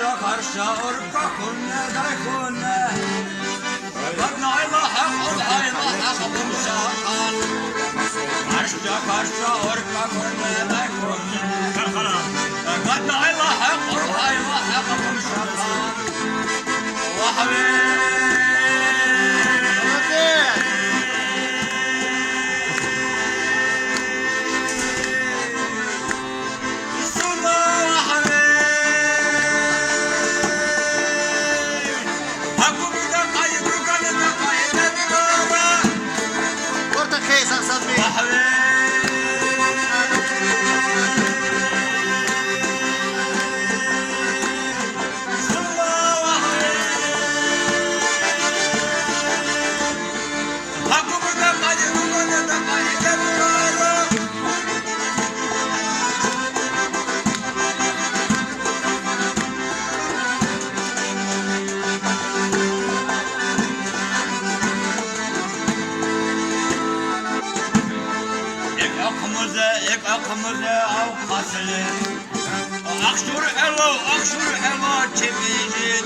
karşıya orka kunne da kunne. Kadna ilahe kula ilahe kumşakan. Karşıya orka kunne da kunne. Kadna ilahe kula ilahe kumşakan. Vahve. Akımıza av kasılı Akşur elo çevicin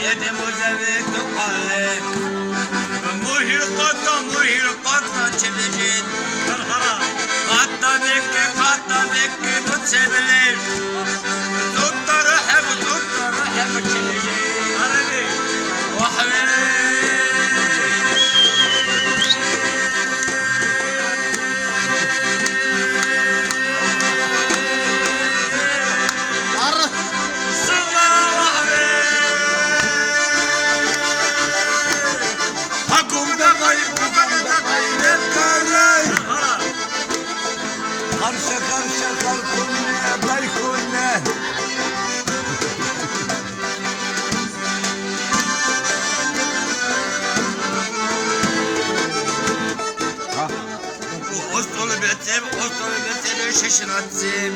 Yetimize ve tukalı Muhir katta çevicin Katta bekki tut sevilir Tutları hep çevicin Vahve Karşı kalkunne, balkunne. Ostolu betem şaşıratsın.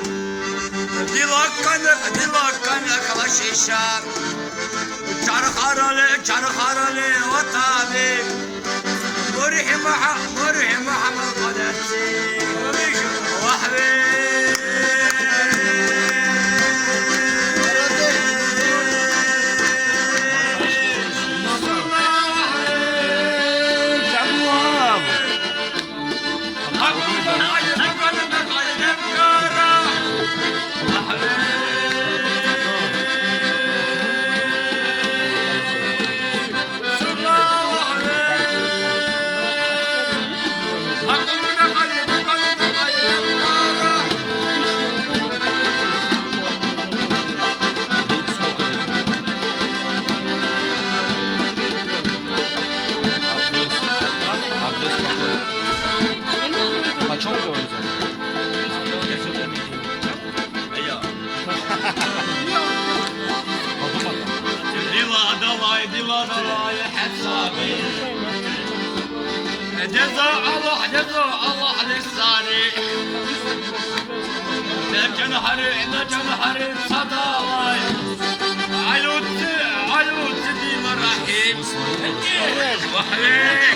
Dilakkan yaklaşışa. Çarharalı vatabi. Murhi Muhammed Kadetsin. Vahve. Dilay hesabı Ceza Allah lissani Necan hari sadalay Alut di marahim Vahve